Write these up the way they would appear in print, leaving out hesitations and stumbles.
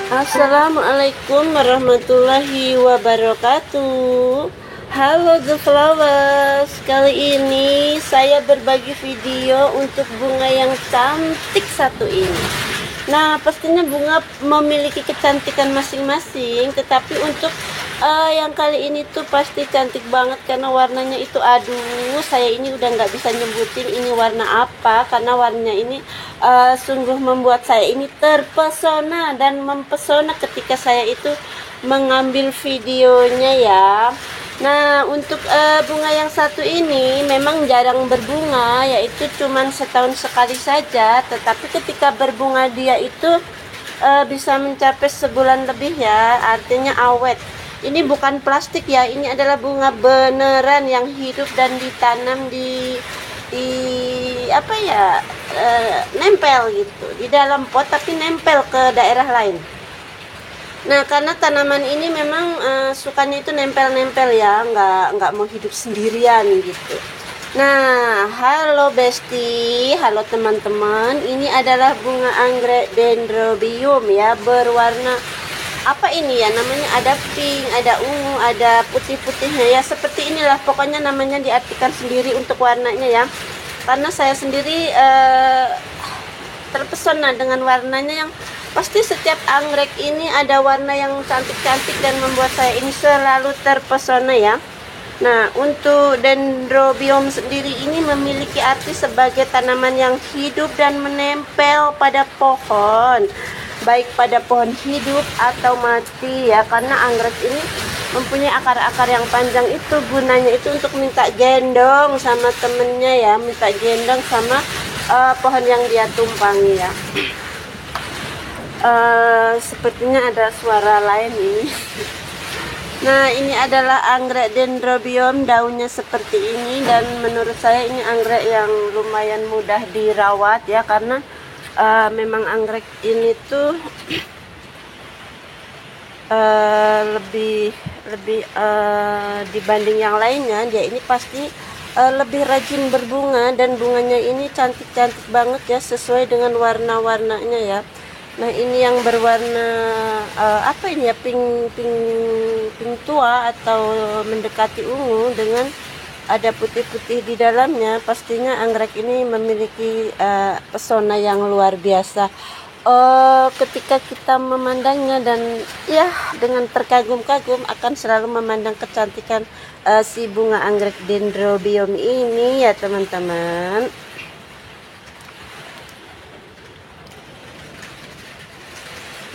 Assalamualaikum warahmatullahi wabarakatuh. Halo The Flowers, kali ini saya berbagi video untuk bunga yang cantik satu ini. Nah, pastinya bunga memiliki kecantikan masing-masing, tetapi untuk yang kali ini tuh pasti cantik banget karena warnanya itu, aduh, saya ini udah nggak bisa nyebutin ini warna apa karena warnanya ini sungguh membuat saya ini terpesona dan mempesona ketika saya itu mengambil videonya ya. Nah, untuk bunga yang satu ini memang jarang berbunga, yaitu cuman setahun sekali saja, tetapi ketika berbunga dia itu bisa mencapai sebulan lebih ya, artinya awet. Ini bukan plastik ya, ini adalah bunga beneran yang hidup dan ditanam di apa ya, nempel gitu di dalam pot tapi nempel ke daerah lain. Nah, karena tanaman ini memang sukanya itu nempel-nempel ya, nggak mau hidup sendirian gitu. Nah, halo Besti, halo teman-teman. Ini adalah bunga anggrek dendrobium ya, berwarna apa ini ya namanya, ada pink, ada ungu, ada putih-putihnya ya, seperti inilah pokoknya namanya, diartikan sendiri untuk warnanya ya. Karena saya sendiri terpesona dengan warnanya yang pasti setiap anggrek ini ada warna yang cantik-cantik dan membuat saya ini selalu terpesona ya. Nah, untuk dendrobium sendiri ini memiliki arti sebagai tanaman yang hidup dan menempel pada pohon, baik pada pohon hidup atau mati ya, karena anggrek ini mempunyai akar-akar yang panjang, itu gunanya itu untuk minta gendong sama temennya ya, minta gendong sama pohon yang dia tumpangi ya. Sepertinya ada suara lain ini. Nah, ini adalah anggrek dendrobium, daunnya seperti ini, dan menurut saya ini anggrek yang lumayan mudah dirawat ya, karena memang anggrek ini tuh lebih dibanding yang lainnya, dia ini pasti lebih rajin berbunga, dan bunganya ini cantik-cantik banget ya, sesuai dengan warna-warnanya ya. Nah, ini yang berwarna apa ini ya, pink tua atau mendekati ungu dengan ada putih-putih di dalamnya. Pastinya anggrek ini memiliki pesona yang luar biasa. Ketika kita memandangnya dan ya dengan terkagum-kagum akan selalu memandang kecantikan si bunga anggrek dendrobium ini ya teman-teman.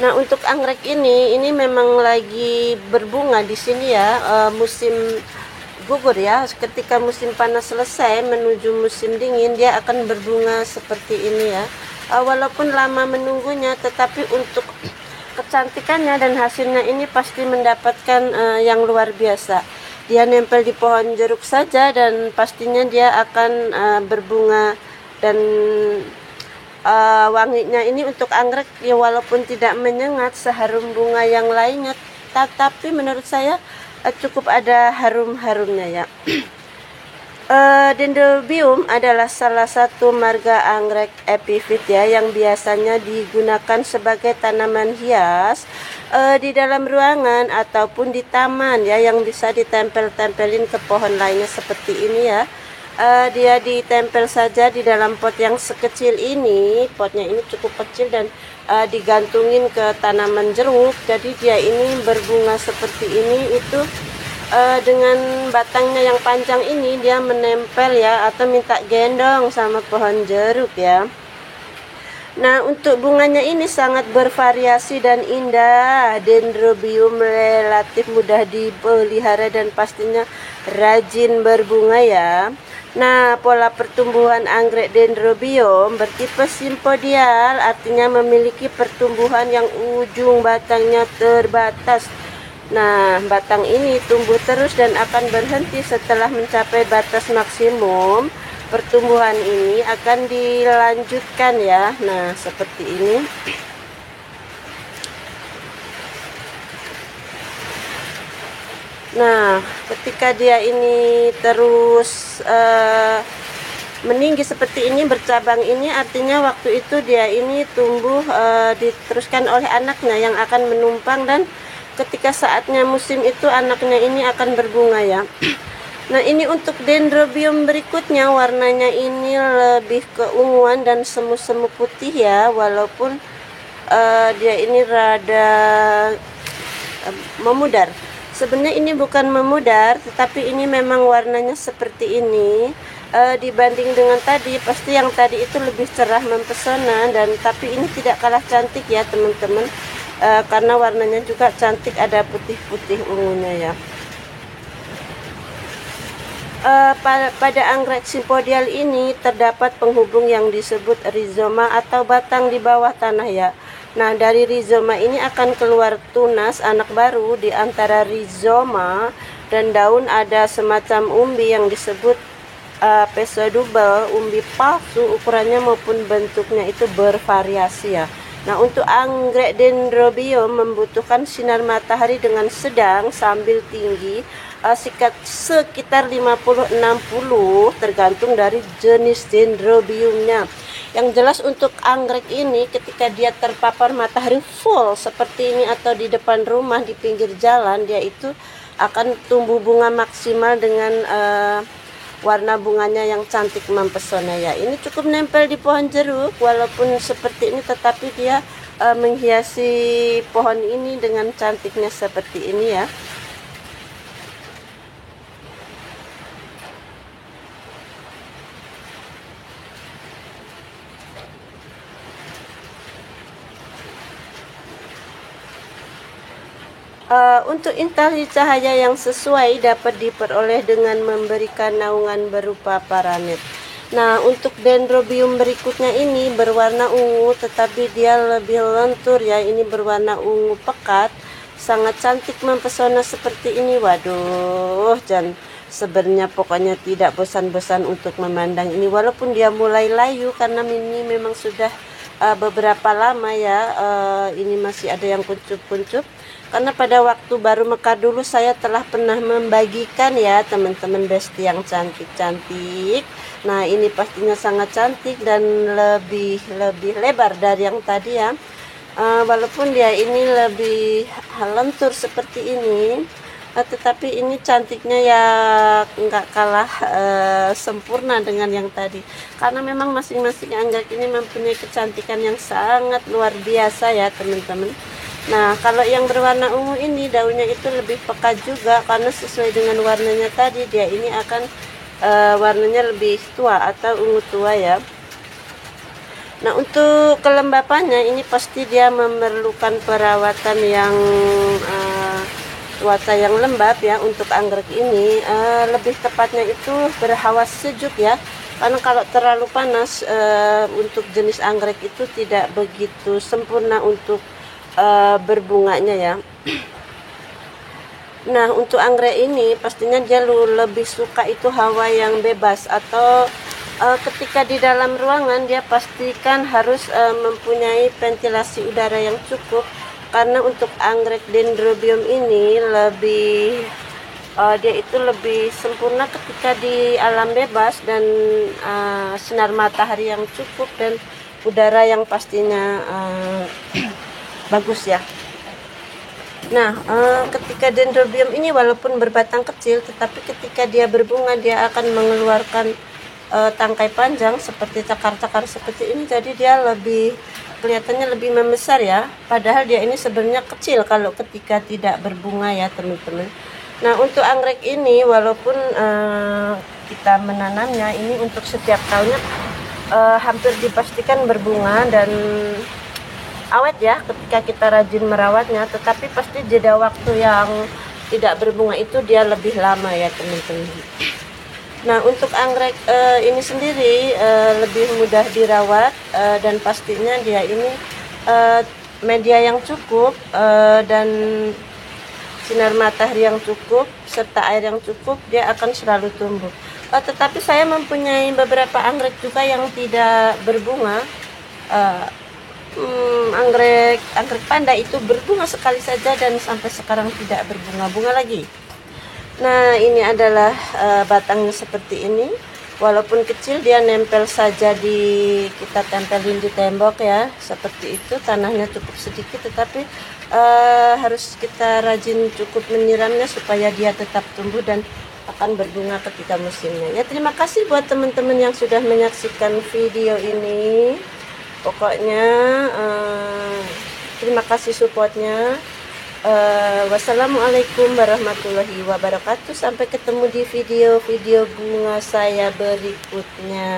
Nah, untuk anggrek ini memang lagi berbunga di sini ya, musim gugur ya. Ketika musim panas selesai menuju musim dingin, dia akan berbunga seperti ini ya. Walaupun lama menunggunya, tetapi untuk kecantikannya dan hasilnya ini pasti mendapatkan yang luar biasa. Dia nempel di pohon jeruk saja dan pastinya dia akan berbunga, dan wanginya ini untuk anggrek ya, walaupun tidak menyengat seharum bunga yang lainnya, tapi menurut saya cukup ada harum-harumnya ya. Dendrobium adalah salah satu marga anggrek epifit ya, yang biasanya digunakan sebagai tanaman hias di dalam ruangan ataupun di taman ya, yang bisa ditempel-tempelin ke pohon lainnya seperti ini ya. Dia ditempel saja di dalam pot yang sekecil ini. Potnya ini cukup kecil dan digantungin ke tanaman jeruk, jadi dia ini berbunga seperti ini. Itu dengan batangnya yang panjang ini dia menempel ya, atau minta gendong sama pohon jeruk ya. Nah, untuk bunganya ini sangat bervariasi dan indah. Dendrobium relatif mudah dipelihara dan pastinya rajin berbunga ya. Nah, pola pertumbuhan anggrek dendrobium bertipe simpodial, artinya memiliki pertumbuhan yang ujung batangnya terbatas. Nah, batang ini tumbuh terus dan akan berhenti setelah mencapai batas maksimum. Pertumbuhan ini akan dilanjutkan ya. Nah, seperti ini. Nah, ketika dia ini terus meninggi seperti ini, bercabang ini, artinya waktu itu dia ini tumbuh diteruskan oleh anaknya yang akan menumpang, dan ketika saatnya musim itu anaknya ini akan berbunga ya. Nah, ini untuk dendrobium berikutnya, warnanya ini lebih keunguan dan semu-semu putih ya, walaupun dia ini rada memudar. Sebenarnya ini bukan memudar, tetapi ini memang warnanya seperti ini. Dibanding dengan tadi, pasti yang tadi itu lebih cerah mempesona, dan tapi ini tidak kalah cantik ya teman-teman, karena warnanya juga cantik, ada putih-putih ungunya ya. Pada anggrek simpodial ini terdapat penghubung yang disebut rizoma atau batang di bawah tanah ya. Nah, dari rizoma ini akan keluar tunas anak baru. Di antara rizoma dan daun ada semacam umbi yang disebut pseudobulb, umbi palsu. Ukurannya maupun bentuknya itu bervariasi ya. Nah, untuk anggrek dendrobium membutuhkan sinar matahari dengan sedang sambil tinggi, sekitar 50-60, tergantung dari jenis dendrobiumnya. Yang jelas untuk anggrek ini ketika dia terpapar matahari full seperti ini atau di depan rumah, di pinggir jalan, dia itu akan tumbuh bunga maksimal dengan warna bunganya yang cantik mempesona ya. Ini cukup nempel di pohon jeruk, walaupun seperti ini tetapi dia menghiasi pohon ini dengan cantiknya seperti ini ya. Untuk interaksi cahaya yang sesuai dapat diperoleh dengan memberikan naungan berupa paranet. Nah, untuk dendrobium berikutnya ini berwarna ungu, tetapi dia lebih lentur ya. Ini berwarna ungu pekat, sangat cantik mempesona seperti ini. Waduh, dan sebenarnya pokoknya tidak bosan-bosan untuk memandang ini, walaupun dia mulai layu karena ini memang sudah beberapa lama ya. Ini masih ada yang kuncup-kuncup. Karena pada waktu baru mekar dulu saya telah pernah membagikan ya teman-teman besti yang cantik-cantik. Nah, ini pastinya sangat cantik dan lebih lebar dari yang tadi ya. Walaupun dia ini lebih lentur seperti ini, tetapi ini cantiknya ya nggak kalah sempurna dengan yang tadi. Karena memang masing-masing anggrek ini mempunyai kecantikan yang sangat luar biasa ya teman-teman. Nah, kalau yang berwarna ungu ini daunnya itu lebih pekat juga, karena sesuai dengan warnanya tadi, dia ini akan warnanya lebih tua atau ungu tua ya. Nah, untuk kelembapannya ini pasti dia memerlukan perawatan yang cuaca yang lembab ya. Untuk anggrek ini lebih tepatnya itu berhawa sejuk ya, karena kalau terlalu panas untuk jenis anggrek itu tidak begitu sempurna untuk berbunganya ya. Nah, untuk anggrek ini pastinya dia lebih suka itu hawa yang bebas, atau ketika di dalam ruangan dia pastikan harus mempunyai ventilasi udara yang cukup, karena untuk anggrek dendrobium ini lebih dia itu lebih sempurna ketika di alam bebas dan sinar matahari yang cukup dan udara yang pastinya bagus ya. Nah, ketika dendrobium ini walaupun berbatang kecil, tetapi ketika dia berbunga dia akan mengeluarkan tangkai panjang seperti cakar-cakar seperti ini, jadi dia lebih kelihatannya lebih membesar ya, padahal dia ini sebenarnya kecil kalau ketika tidak berbunga ya teman-teman. Nah, untuk anggrek ini walaupun kita menanamnya ini untuk setiap tahunnya hampir dipastikan berbunga dan awet ya ketika kita rajin merawatnya, tetapi pasti jeda waktu yang tidak berbunga itu dia lebih lama ya teman-teman. Nah, untuk anggrek ini sendiri lebih mudah dirawat dan pastinya dia ini media yang cukup dan sinar matahari yang cukup serta air yang cukup, dia akan selalu tumbuh. Tetapi saya mempunyai beberapa anggrek juga yang tidak berbunga. Anggrek panda itu berbunga sekali saja dan sampai sekarang tidak berbunga-bunga lagi. Nah, ini adalah batangnya seperti ini. walaupun kecil dia nempel saja kita tempelin di tembok ya, seperti itu. Tanahnya cukup sedikit, tetapi harus kita rajin cukup menyiramnya supaya dia tetap tumbuh dan akan berbunga ketika musimnya ya. Terima kasih buat teman-teman yang sudah menyaksikan video ini. Pokoknya terima kasih supportnya. Wassalamualaikum warahmatullahi wabarakatuh. Sampai ketemu di video-video bunga saya berikutnya.